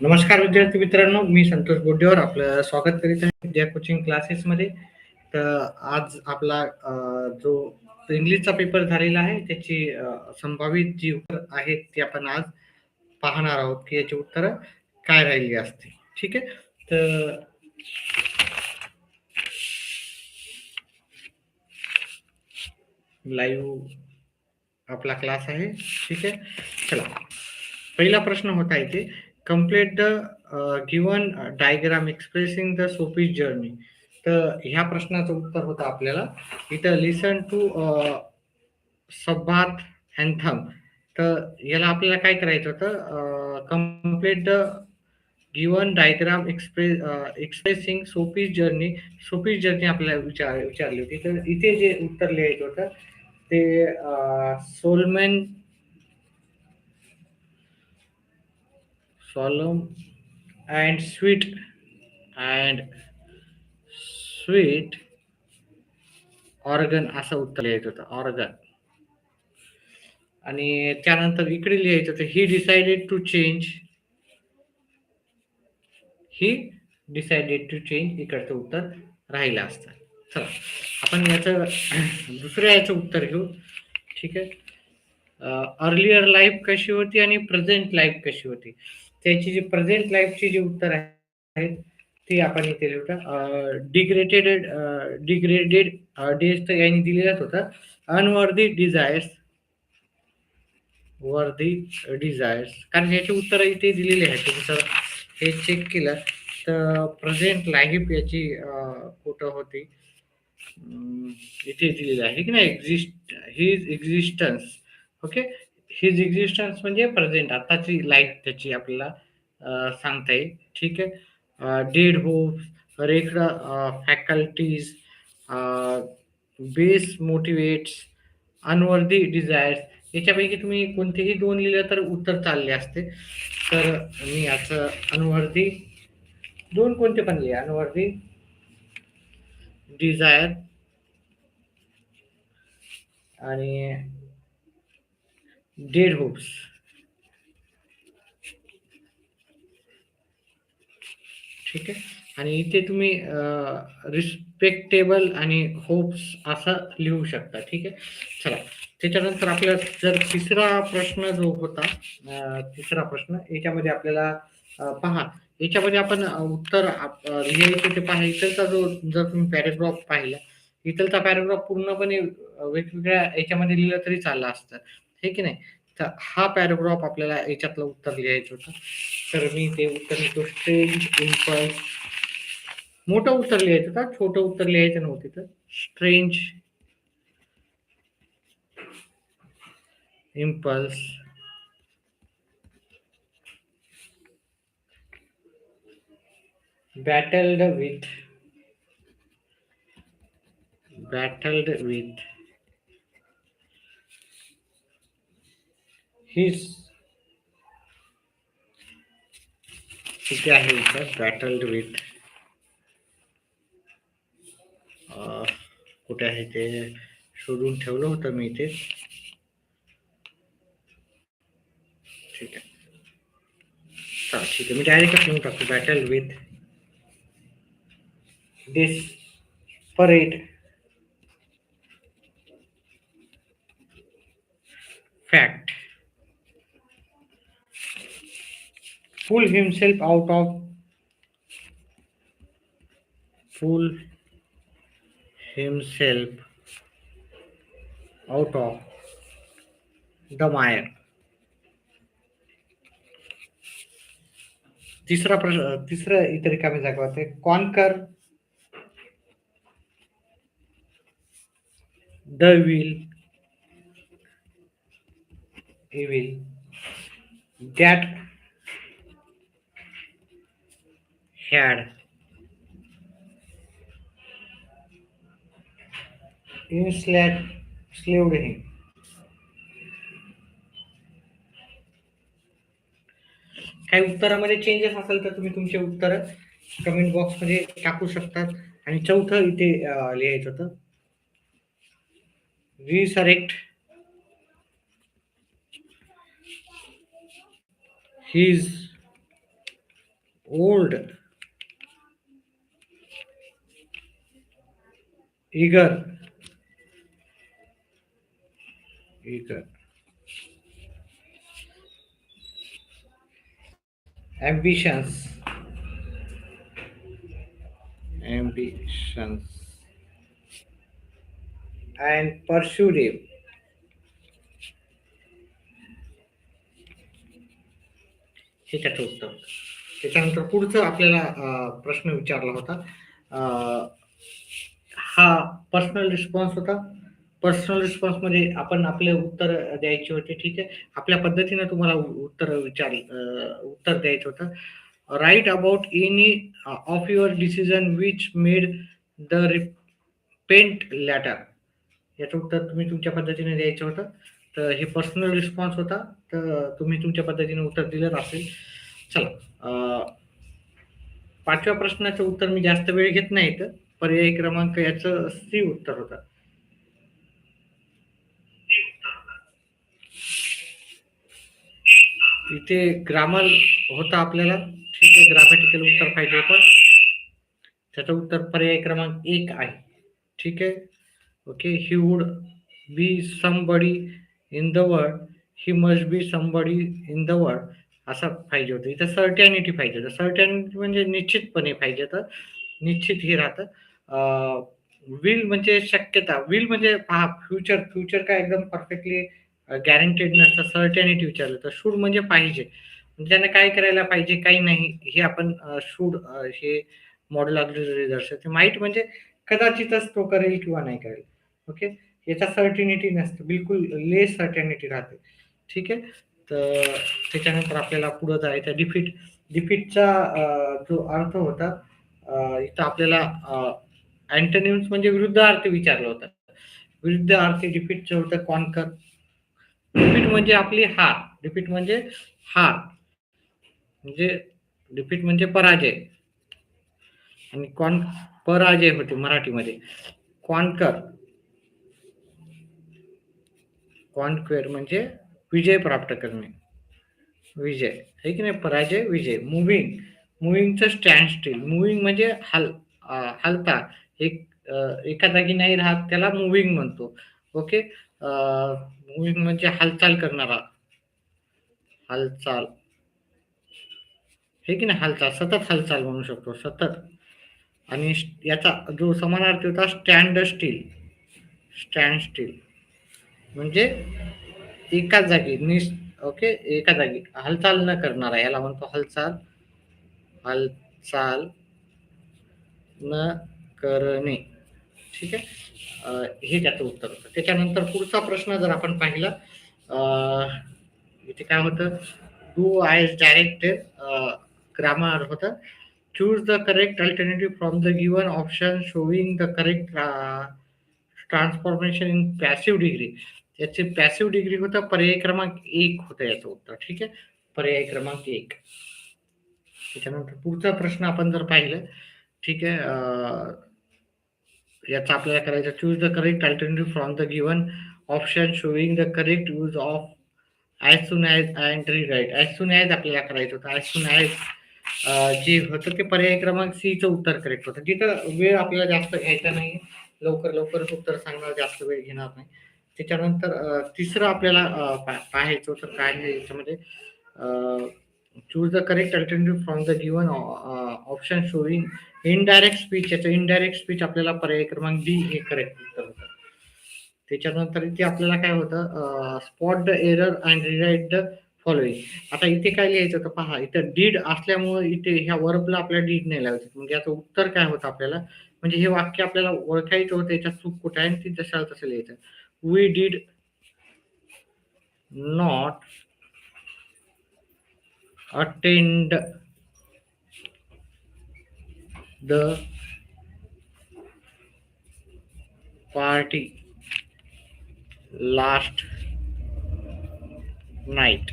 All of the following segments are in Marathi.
नमस्कार विद्यार्थी मित्रांनो, मी संतोष बोड्डेवर आपलं स्वागत करीत आहे विद्या कोचिंग क्लासेसमध्ये. तर आज आपला जो इंग्लिशचा पेपर झालेला आहे त्याची संभावित जी उत्तर आहेत ती आपण आज पाहणार आहोत की याची उत्तरं काय राहिली असतील. ठीक आहे. तर लाईव्ह आपला क्लास आहे. ठीक आहे. चला, पहिला प्रश्न होता इथे, complete the given diagram expressing the सोपी जर्नी. तर ह्या प्रश्नाचं उत्तर होतं आपल्याला इथं लिसन टू संवाद अँथम. तर याला आपल्याला काय करायचं होतं, complete the given diagram expressing सोपी जर्नी. सोपी जर्नी आपल्याला विचारली होती. तर इथे जे उत्तर लिहायचं होतं ते सोलमॅन solemn and sweet ऑर्गन असं उत्तर लिहायचं होतं, ऑर्गन. आणि त्यानंतर इकडे लिहायचं होतं ही डिसाइडेड टू चेंज. इकडचं उत्तर राहिलं असतं. चला, आपण याचं दुसऱ्या याचं उत्तर घेऊ. ठीक आहे. अर्लियर लाईफ कशी होती आणि प्रेझेंट लाईफ कशी होती. त्याची जी प्रेझेंट लाईफची जी उत्तर आहेत ती आपण इथे लिहू. डिग्रेडेड डेज तर यांनी दिलेलाच होता. अनवर्दी डिझायर्स, कारण याची उत्तर इथे दिलेली आहेत. तुम्ही जर हे चेक केलं तर प्रेझेंट लाईफ याची कुठं होती, इथे दिलेलं आहे की नाही, his existence. Okay. His existence म्हणजे प्रेझेंट, आताची लाईफ त्याची आपल्याला सांगता येईल. ठीक आहे. Dead hopes, wrecked faculties, base motivates, unworthy desires याच्यापैकी तुम्ही कोणतेही दोन लिहिलं तर उत्तर चालले असते. तर मी याचं अनवर्दी दोन कोणते पण लिहा, अनवर्दी डिझायर आणि डेड होप्स. ठीक आहे. आणि इथे तुम्ही रिस्पेक्टेबल आणि होप्स असं लिहू शकता. ठीक आहे. चला, त्याच्यानंतर आपला जर तिसरा प्रश्न जो होता, तिसरा प्रश्न याच्यामध्ये आपल्याला पहा, याच्यामध्ये आपण उत्तर लिहायचं ते पहा. इथलचा जो जर तुम्ही पॅरेग्राफ पाहिला, इथलचा पॅरेग्राफ पूर्णपणे वेगवेगळ्या याच्यामध्ये लिहिलं तरी चाललं असतं, हे की नाही. तर हा पॅराग्राफ आपल्याला याच्यातलं उत्तर लिहायचं होतं. तर मी ते उत्तर लिहितो, स्ट्रेंज इम्पल्स. मोठं उत्तर लिहायचं का, छोटं उत्तर लिहायचं नव्हतं. तर strange impulse battled with battled with his, कुठे आहे इथं बॅटल्ड विथ, कुठे आहे ते शोधून ठेवलं होतं मी ते. ठीक आहे. ठीक आहे, मी डायरेक्ट लिहून टाकतो, battle with desperate fact, pull himself out of pull himself out of the mire. तिसरं इतर रिकामी जागा होते, conquer the evil that had enslaved him. काही उत्तरामध्ये चेंजेस असेल तर तुम्ही तुमचे उत्तर कमेंट बॉक्समध्ये टाकू शकतात. आणि चौथं इथे लिहायचं होतं, resurrect his old, eager, eager, ambitions, ambitions, and pursued. हे त्याचं उत्तर. त्याच्यानंतर पुढचं आपल्याला प्रश्न विचारला होता. हा पर्सनल रिस्पॉन्स होता. पर्सनल रिस्पॉन्समध्ये आपण आपले उत्तर द्यायचे होते. ठीक आहे. आपल्या पद्धतीनं तुम्हाला उत्तर द्यायचं होतं. Right about any of your decision which made the repent latter. याचं उत्तर तुम्ही तुमच्या पद्धतीने द्यायचं होतं. तर हे पर्सनल रिस्पॉन्स होता. तर तुम्ही तुमच्या पद्धतीने उत्तर दिलं असेल. चला, 5व्या प्रश्नाचं उत्तर मी जास्त वेळ घेत नाही इथं. पर्याय क्रमांक याचं सी उत्तर होतं. इथे ग्रामर होता आपल्याला. ठीक आहे, ग्रामॅटिकल उत्तर पाहिजे होतं. त्याचं उत्तर पर्याय क्रमांक 1 आहे. ठीक आहे. Okay. He would be somebody in the world, he must be somebody in the world, असं पाहिजे होतं. इथं सर्टॅनिटी पाहिजे होतं. सर्टॅनिटी म्हणजे निश्चितपणे पाहिजे होतं. निश्चित हे राहतं. विल म्हणजे शक्यता. विल म्हणजे पहा, फ्युचर. फ्युचर काय एकदम परफेक्टली गॅरंटेड नसतं. सर्टॅनिटी विचारलं तर शूड म्हणजे पाहिजे. म्हणजे त्याने काय करायला पाहिजे, काही नाही, हे आपण शूड हे मॉडेल ऑक्झिलरी दर्शवते. माईट म्हणजे कदाचितच तो करेल किंवा नाही करेल. ओके. याचा सर्टिनिटी नसते. बिलकुल लेस सर्टॅनिटी राहते. ठीक आहे. तर त्याच्यानंतर आपल्याला पुढं जायचं. डिफीट. डिफीटचा जो अर्थ होता, इथं आपल्याला अँटोनिम्स म्हणजे विरुद्धार्थी विचारलं होतं. विरुद्धार्थी डिफीटचं होतं कॉन्कर. डिफीट म्हणजे आपली हार. डिफीट म्हणजे हार. म्हणजे डिफीट म्हणजे पराजय. आणि पराजय होते मराठीमध्ये. कॉन्कर. कॉन्क्वेर म्हणजे विजय प्राप्त करणे. विजय आहे की नाही. पराजय, विजय. मुव्हिंग. मुव्हिंगचं स्टँड स्टील. मुव्हिंग म्हणजे हलता. एक एका जागी नाही राहत, त्याला मुव्हिंग म्हणतो. ओके. मुव्हिंग म्हणजे हालचाल करणारा. हालचाल हे की नाही. हालचाल, सतत हालचाल म्हणू शकतो. सतत. आणि याचा जो समानार्थी होता स्टँड स्टील. स्टँड स्टील म्हणजे एका जागी ओके, एका जागी हालचाल न करणारा, याला म्हणतो हालचाल. हालचाल न करणे. ठीक आहे. हे त्याचं उत्तर होतं. त्याच्यानंतर पुढचा प्रश्न जर आपण पाहिला, इथे काय होतं, डू आय डायरेक्टेड ग्रामर होतं. Choose the correct alternative from the given option showing the correct transformation in passive degree. याचे पॅसिव्ह डिग्री होतं पर्याय क्रमांक 1 होतं याचं उत्तर. ठीक आहे. पर्याय क्रमांक 1. त्याच्यानंतर पुढचा प्रश्न आपण जर पाहिलं, ठीक आहे, याचा आपल्याला करायचं. Choose the correct alternative from the given option showing the correct use of as soon as and रीराईट. As soon as आपल्याला करायचं होतं. ॲज सून ॲज जे होतं ते पर्याय क्रमांक सीचं उत्तर करेक्ट होतं. तिथं वेळ आपल्याला जास्त घ्यायचा नाही. लवकर लवकरच उत्तर सांगणार, जास्त वेळ घेणार नाही. त्याच्यानंतर तिसरं आपल्याला पाहायचं होतं काय आहे याच्यामध्ये. Choose the correct alternative from the given option showing indirect speech. याचं इनडायरेक्ट स्पीच आपल्याला पर्याय क्रमांक डी हे करेक्ट उत्तर होतं. त्याच्यानंतर इथे आपल्याला काय होतं, spot the error and rewrite the following. आता इथे काय लिहायचं होतं पहा, इथं डीड असल्यामुळे इथे ह्या वर्बला आपल्याला डीड नाही लावायचं. म्हणजे याचं उत्तर काय होतं आपल्याला, म्हणजे हे वाक्य आपल्याला ओळखायचं होतं याच्यात चूक कुठे आहे, आणि ती जशाला तसं लिहायचं. We did not attend the party last night.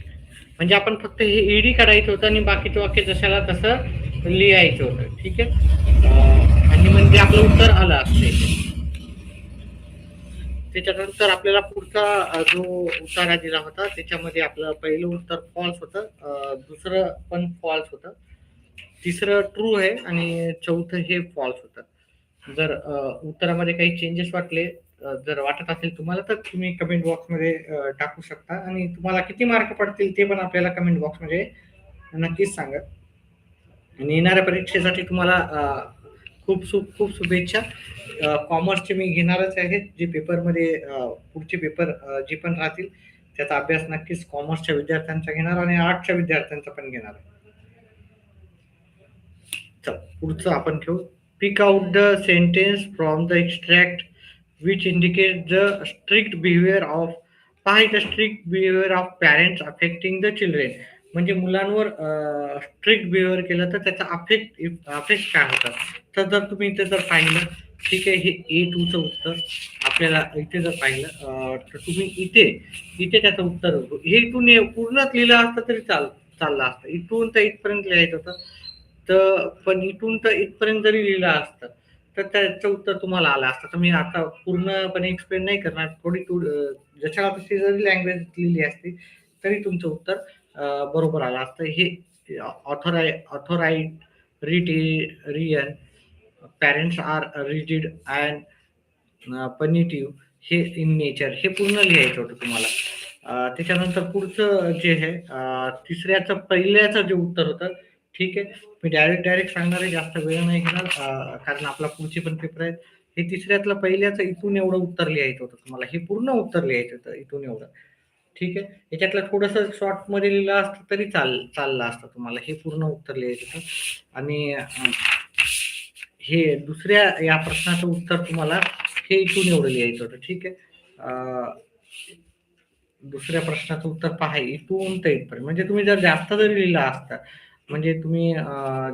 म्हणजे आपण फक्त हे ईडी काढायचं होतं आणि बाकीचं वाक्य जशाला तसं लिहायचं होतं. ठीक आहे. आणि म्हणजे आपलं उत्तर आलं असते. त्याच्यानंतर आपल्याला पुढचा जो उतारा दिला होता त्याच्यामध्ये आपलं पहिलं उत्तर फॉल्स होतं. दुसरं पण फॉल्स होतं. तिसरं ट्रू आहे आणि चौथं हे फॉल्स होतं. जर उत्तरामध्ये काही चेंजेस वाटले, जर वाटत असेल तुम्हाला, तर तुम्ही कमेंट बॉक्समध्ये टाकू शकता आणि तुम्हाला किती मार्क पडतील ते पण आपल्याला कमेंट बॉक्समध्ये नक्कीच सांगा. आणि येणाऱ्या परीक्षेसाठी तुम्हाला खूप शुभेच्छा. कॉमर्सचे मी घेणारच आहे. जे पेपरमध्ये पुढचे पेपर जे पण राहतील त्याचा अभ्यास नक्कीच कॉमर्सच्या विद्यार्थ्यांचा घेणार आणि आर्ट्सच्या विद्यार्थ्यांचा पण घेणार आहे. चल, पुढचं आपण घेऊ. Pick out the sentence from the extract which indicate the strict behaviour of. पहा इथं strict behaviour of parents affecting the children. म्हणजे मुलांवर स्ट्रिक्ट बिहेवियर केलं तर त्याचा अफेक्ट काय होतात. तर जर तुम्ही इथे जर पाहिलं, ठीक आहे, हे A2चं उत्तर आपल्याला इथे जर पाहिलं, तर तुम्ही इथे इथे त्याचं उत्तर होतं. हे इथून पूर्णच लिहिलं असतं तरी चाललं असतं. इथून तर इथपर्यंत लिहायचं होतं. तर पण इथून तर इथपर्यंत जरी लिहिलं असतं तर त्याचं उत्तर तुम्हाला आलं असतं. तर मी आता पूर्णपणे एक्सप्लेन नाही करणार. थोडी जशा तशी जरी लँग्वेज लिहिली असती तरी तुमचं उत्तर बरोबर आलं असतं. हे ऑथोरायटिरियन पॅरेंट्स आर रिजिड अँड पनिटिव्ह हे इन नेचर हे पूर्ण लिहायचं होतं तुम्हाला. त्याच्यानंतर पुढचं जे आहे, तिसऱ्याचं पहिल्याचं जे उत्तर होतं, ठीक आहे. मी डायरेक्ट सांगणार आहे, जास्त वेळ नाही घेणार, कारण आपला पुढचे पण पेपर आहेत. हे तिसऱ्यातलं पहिल्याचं इथून एवढं उत्तर लिहायचं होतं तुम्हाला. हे पूर्ण उत्तर लिहायचं होतं इथून एवढं. ठीक आहे. याच्यातलं थोडंसं शॉर्टमध्ये लिहिलं असतं तरी चाललं असतं तुम्हाला. हे पूर्ण उत्तर लिहायचं होतं आणि हे दुसऱ्या या प्रश्नाचं उत्तर तुम्हाला हे इथून एवढं लिहायचं होतं. ठीक आहे. दुसऱ्या प्रश्नाचं उत्तर पहा, इथून तर इथपर्यंत. म्हणजे तुम्ही जर जास्त जरी लिहिला असता, म्हणजे तुम्ही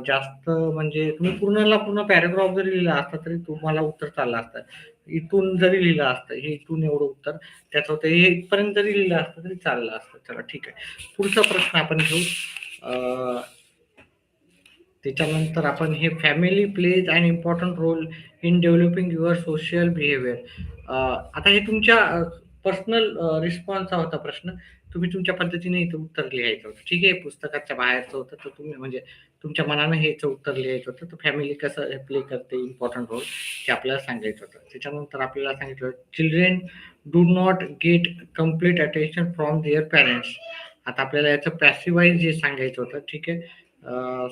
जास्त म्हणजे तुम्ही पूर्णला पूर्ण पॅराग्राफ जरी लिहिला असता तरी तुम्हाला उत्तर चाललं असतं. इथून जरी लिहिलं असतं, हे इथून एवढं उत्तर त्याचं होतं. हे इथपर्यंत जरी लिहिलं असतं तरी चाललं असतं. चला ठीक आहे. पुढचा प्रश्न आपण घेऊ. त्याच्यानंतर आपण हे family pledge an important role in developing your social behaviour. आता हे तुमच्या पर्सनल रिस्पॉन्सचा होता प्रश्न. तुम्ही तुमच्या पद्धतीने इथं उत्तर लिहायचं होतं. ठीक आहे. पुस्तकाच्या बाहेरचं होतं, तर तुम्ही म्हणजे तुमच्या मनानं हेच उत्तर लिहायचं होतं. तर फॅमिली कसं प्ले करते इम्पॉर्टंट रोल ते आपल्याला सांगायचं होतं. त्याच्यानंतर आपल्याला सांगितलं children do not gate complete attention from there parents. आता आपल्याला याचं पॅसिवाईज जे सांगायचं होतं. ठीक आहे.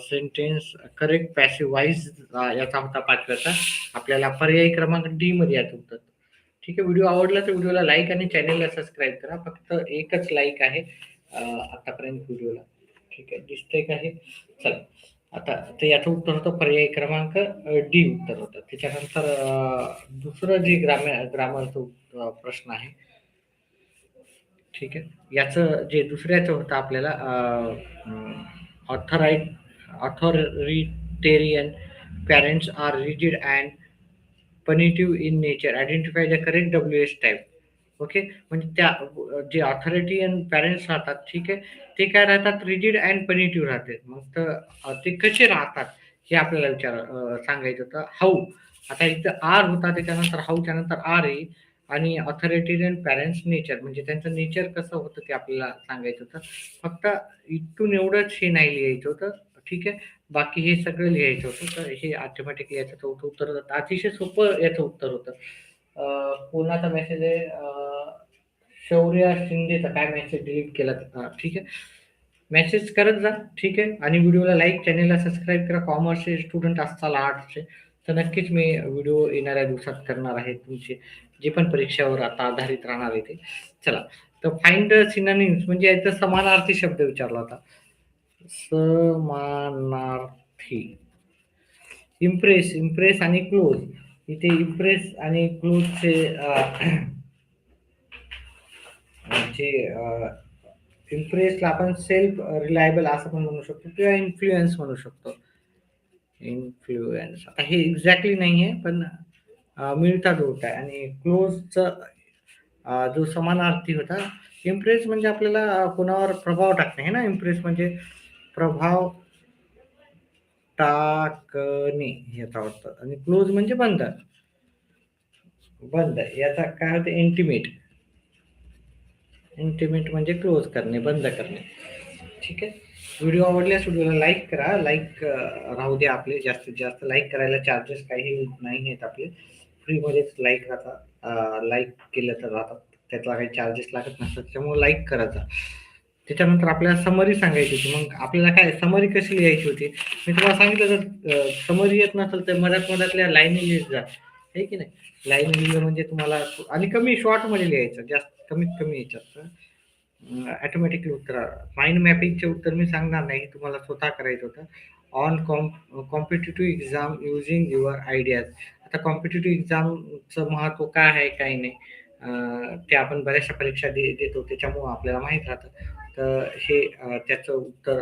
सेंटेन्स करेक्ट पॅसिव्ह वाईज याचा होता पाचव्याचा. आपल्याला पर्यायी क्रमांक डी मध्ये याचं उत्तर. ठीक आहे. व्हिडिओ आवडला तर व्हिडिओला लाईक आणि चॅनेलला सबस्क्राईब करा. फक्त एकच लाईक आहे आतापर्यंत व्हिडिओला. ठीक आहे. दिसतंय का हे? चला. आता तर याचं उत्तर होतं पर्यायी क्रमांक डी उत्तर होतं. त्याच्यानंतर दुसरं जे ग्रामरचं प्रश्न आहे. ठीक आहे. याचं जे दुसऱ्याचं होतं आपल्याला authoritarian parents are rigid and punitive in nature. Identify the correct WH type. Okay. म्हणजे त्या जे ऑथॉरिटेरियन पॅरेंट्स राहतात, ठीक आहे, ते काय राहतात, रिजिड अँड पनिटिव्ह राहते. मग तर ते कसे राहतात हे आपल्याला सांगायचं होतं. हाऊ. आता इथं आर होता, त्याच्यानंतर हाऊच्या नंतर आर येईल आणि ऑथॉरिटेरियन पॅरेंट्स नेचर म्हणजे त्यांचं नेचर कसं होतं ते आपल्याला सांगायचं होतं. फक्त इथून एवढंच हे नाही लिहायचं होतं. ठीक आहे. बाकी हे सगळं लिहायचं होतं. तर हे ऑटोमॅटिकली याचं चौथं उत्तर होतं. अतिशय सोपं याचं उत्तर होतं. कोणाचा मेसेज आहे, शौर्य शिंदेचा काय मेसेज डिलीट केला. ठीक आहे. मेसेज करत जा. ठीक आहे. आणि व्हिडिओला लाईक, चॅनेलला सबस्क्राईब करा. कॉमर्सचे स्टुडंट असाल, आर्ट्सचे, तर नक्कीच मी व्हिडिओ येणाऱ्या दिवसात करणार आहे तुमचे जे पण परीक्षावर आता आधारित राहणार आहे ते. चला. तर फाइंड सिनोनिम्स म्हणजे याचा समानार्थी शब्द विचारला होता. समानार्थी. इम्प्रेस आणि क्लोज. इथे इम्प्रेस आणि क्लोजचे जे इम्प्रेसला आपण सेल्फ रिलायबल असं पण म्हणू शकतो किंवा इन्फ्लुएन्स म्हणू शकतो. इन्फ्लुएन्स आता हे एक्झॅक्टली नाहीये, पण मिळता जुळता आहे. आणि क्लोजचा जो समानार्थी होता, इम्प्रेस म्हणजे आपल्याला कोणावर प्रभाव टाकणे आहे ना. इम्प्रेस म्हणजे प्रभाव टाकणे याचा अर्थ. आणि क्लोज म्हणजे बंद. बंद याचा काय होतं, इंटिमेट. इंटिमेट म्हणजे क्लोज करणे, बंद करणे. ठीक आहे. व्हिडिओ आवडल्यास व्हिडिओला लाईक करा. लाईक राहू द्या आपले, जास्तीत जास्त लाईक करायला चार्जेस काही नाही आहेत आपले, फ्रीमध्येच लाईक राहतात. लाईक केलं तर राहतात, त्यातला काही चार्जेस लागत नसतात, त्याच्यामुळे लाईक करायचा. त्याच्यानंतर आपल्याला समरी सांगायची होती. मग आपल्याला काय समरी कशी लिहायची होती, मी तुम्हाला सांगितलं, जर समरी येत नसेल तर मधातल्या लाईनी लिहित जा, आहे की नाही. लाईनी लिहिलं म्हणजे तुम्हाला, आणि कमी शॉर्टमध्ये लिहायचं, जास्त कमीत कमी याच्यात ऑटोमॅटिकली उत्तर. माइंड मॅपिंगचे उत्तर मी सांगणार नाही, तुम्हाला स्वतः करायचं होतं. On competitive exam using your ideas. आता कॉम्पिटिटिव्ह एक्झामचं महत्त्व काय आहे, काही नाही, ते आपण बऱ्याचशा परीक्षा देतो, त्याच्यामुळं आपल्याला माहीत राहतं. तर हे त्याचं उत्तर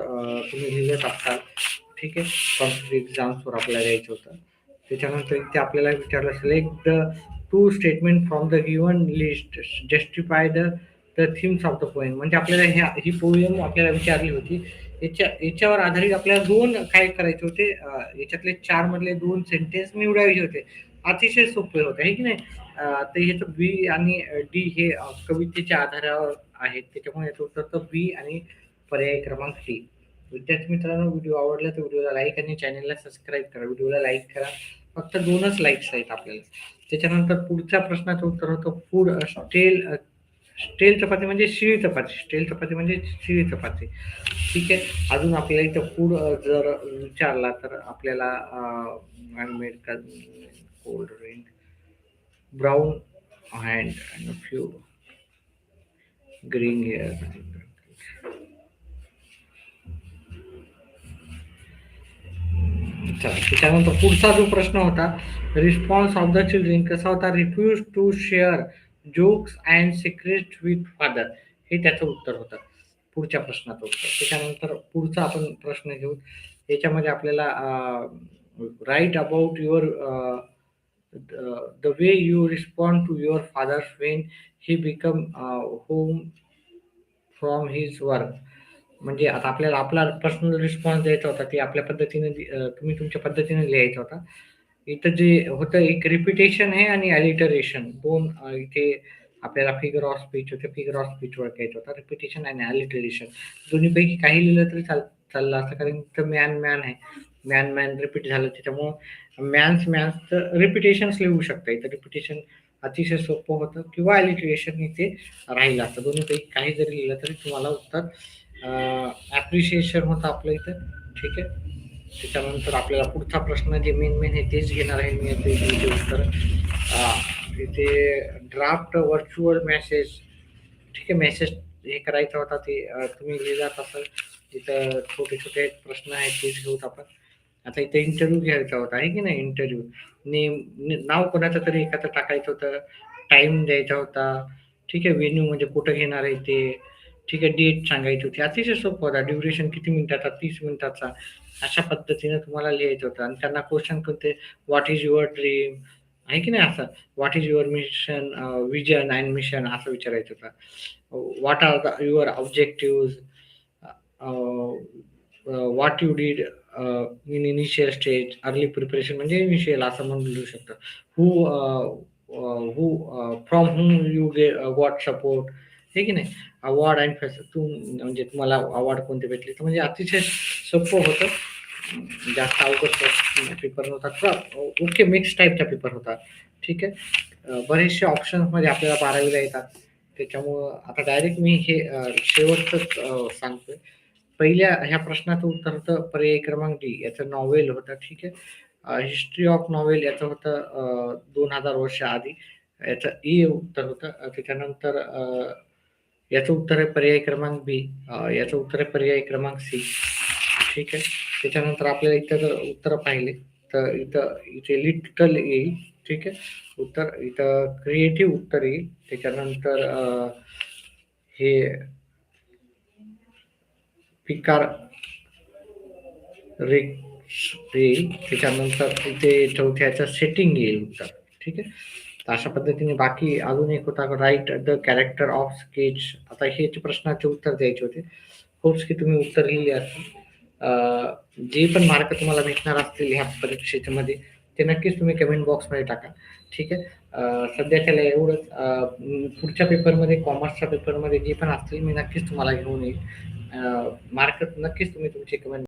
तुम्ही लिहिलंच असाल, ठीक आहे. कॉम्पिटिटिव्ह एक्झाम्सवर आपल्याला द्यायचं होतं. त्याच्यानंतर इथे आपल्याला विचारलं, select the two statement from the given list, justify the themes of the poem. म्हणजे आपल्याला ही पोएम आपल्याला विचारली होती, याच्यावर आधारित आपल्याला दोन काय करायचे होते, याच्यातले चार मधले दोन सेंटेन्स निवडायचे होते. अतिशय सोपे होते, आहे की नाही. तर ह्याचं बी आणि डी हे कवितेच्या आधारावर आहेत, त्याच्यामुळे याचं उत्तर तर बी आणि पर्याय क्रमांक डी. विद्यार्थी मित्रांनो, व्हिडिओ आवडला तर व्हिडिओला लाईक आणि चॅनलला सबस्क्राईब करा. व्हिडिओला लाईक करा, फक्त 2च लाईक्स आहेत आपल्याला. त्याच्यानंतर पुढच्या प्रश्नाचं उत्तर होतं, फूड स्टेल स्टेल चपाती म्हणजे शिळी चपाती. स्टेल चपाती म्हणजे शिळी चपाती, ठीक आहे. अजून आपल्याला इथं फूड जर विचारला तर आपल्याला cold drink, brown hand and few green hair. त्याच्यानंतर पुढचा जो प्रश्न होता, रिस्पॉन्स ऑफ द चिल्ड्रेन कसा होता, refuse to share jokes and secret with father, हे त्याचं उत्तर होतं, पुढच्या प्रश्नाचं उत्तर. त्याच्यानंतर पुढचा आपण प्रश्न घेऊ. याच्यामध्ये आपल्याला right about your the way you respond to your father's when he become home from his work. म्हणजे आता आपल्याला आपला पर्सनल रिस्पॉन्स द्यायचा होता, ते आपल्या पद्धतीने तुम्ही तुमच्या पद्धतीने लिहायचा होता. इथं जे होतं, एक रिपिटेशन आहे आणि अलिटरेशन, दोन इथे आपल्याला फिगर ऑफ स्पीच होते, फिगर ऑफ स्पीच ओळखायचं होतं. रिपिटेशन आणि अलिटरेशन दोन्हीपैकी काही लिहिलं तरी चाललं असं, कारण इथं मॅन मॅन आहे, मॅन मॅन रिपीट झालं, त्याच्यामुळं मॅन्स रिपिटेशन्स लिहू शकता. इथं रिपिटेशन अतिशय सोपं होतं, किंवा अलिटरेशन इथे राहिलं असतं. दोन्हीपैकी काही जरी लिहिलं तरी तुम्हाला उत्तर ॲप्रिशिएशन होतं आपलं इथं, ठीक आहे. त्याच्यानंतर आपल्याला पुढचा प्रश्न जे मेन आहे तेच घेणार आहे मी आता इथे उत्तर. इथे ड्राफ्ट व्हर्च्युअल मेसेज, ठीक आहे, मेसेज हे करायचा होता, ते तुम्ही लिहिलात असाल. इथं छोटे छोटे प्रश्न आहेत, तेच घेऊत आपण. आता इथे इंटरव्ह्यू घ्यायचा होता, आहे की नाही. इंटरव्ह्यू नाव कोणाचं तरी एखादं टाकायचं होतं, टाइम द्यायचा होता, ठीक आहे. व्हेन्यू म्हणजे कुठं घेणार आहे ते, ठीक आहे. डेट सांगायची होती, अतिशय सोपं होता. ड्युरेशन किती मिनिटाचा, 30 मिनिटाचा, अशा पद्धतीने तुम्हाला लिहायचं होतं. आणि त्यांना क्वेश्चन कोणते, व्हॉट इज युअर ड्रीम, आहे की नाही, असं what is your mission, vision and mission, असं विचारायचं होतं. What are the your objective, what you did in initial stage, early preparation म्हणजे इनिशियल असं म्हणून लिहू शकतं. Who from whom you got support, हे की नाही. अवॉर्ड अँड म्हणजे तुम्हाला अवॉर्ड कोणते भेटले, तर म्हणजे अतिशय सोपं होतं, जास्त अवघड पेपर नव्हता. ओके, मिक्स टाईपचा पेपर होता, ठीक आहे. बरेचसे ऑप्शन्समध्ये आपल्याला 12वीला येतात, त्याच्यामुळं आता डायरेक्ट मी हे शेवटचंच सांगतोय. पहिल्या ह्या प्रश्नाचं उत्तर होतं पर्याय क्रमांक डी, याचं नॉव्हेल होतं, ठीक आहे. हिस्ट्री ऑफ नॉव्हेल याचं होतं 2000 वर्ष आधी, याचं ई उत्तर होतं. त्याच्यानंतर याचं उत्तर आहे पर्याय क्रमांक बी, याचं उत्तर आहे पर्याय क्रमांक सी, ठीक आहे. त्याच्यानंतर आपल्याला इथं जर उत्तर पाहिले तर इथे लिटल येईल, ठीक आहे. उत्तर इथं क्रिएटिव्ह उत्तर येईल. त्याच्यानंतर हे पिकार येईल. त्याच्यानंतर इथे चौथ्याचं सेटिंग येईल उत्तर, ठीक आहे. तर अशा पद्धतीने बाकी अजून एक होता, write the character of sketch. आता हे प्रश्नाचे उत्तर द्यायचे होते. होप्स की तुम्ही उत्तर लिहिली असतील. जे पण मार्क तुम्हाला भेटणार असतील ह्या परीक्षेच्या मध्ये, ते नक्कीच तुम्ही कमेंट बॉक्समध्ये टाका, ठीक आहे. सध्याच्याला एवढंच. पुढच्या पेपरमध्ये, कॉमर्सच्या पेपरमध्ये जे पण असतील मी नक्कीच तुम्हाला घेऊन येईल. मार्क नक्कीच तुम्ही तुमचे कमेंट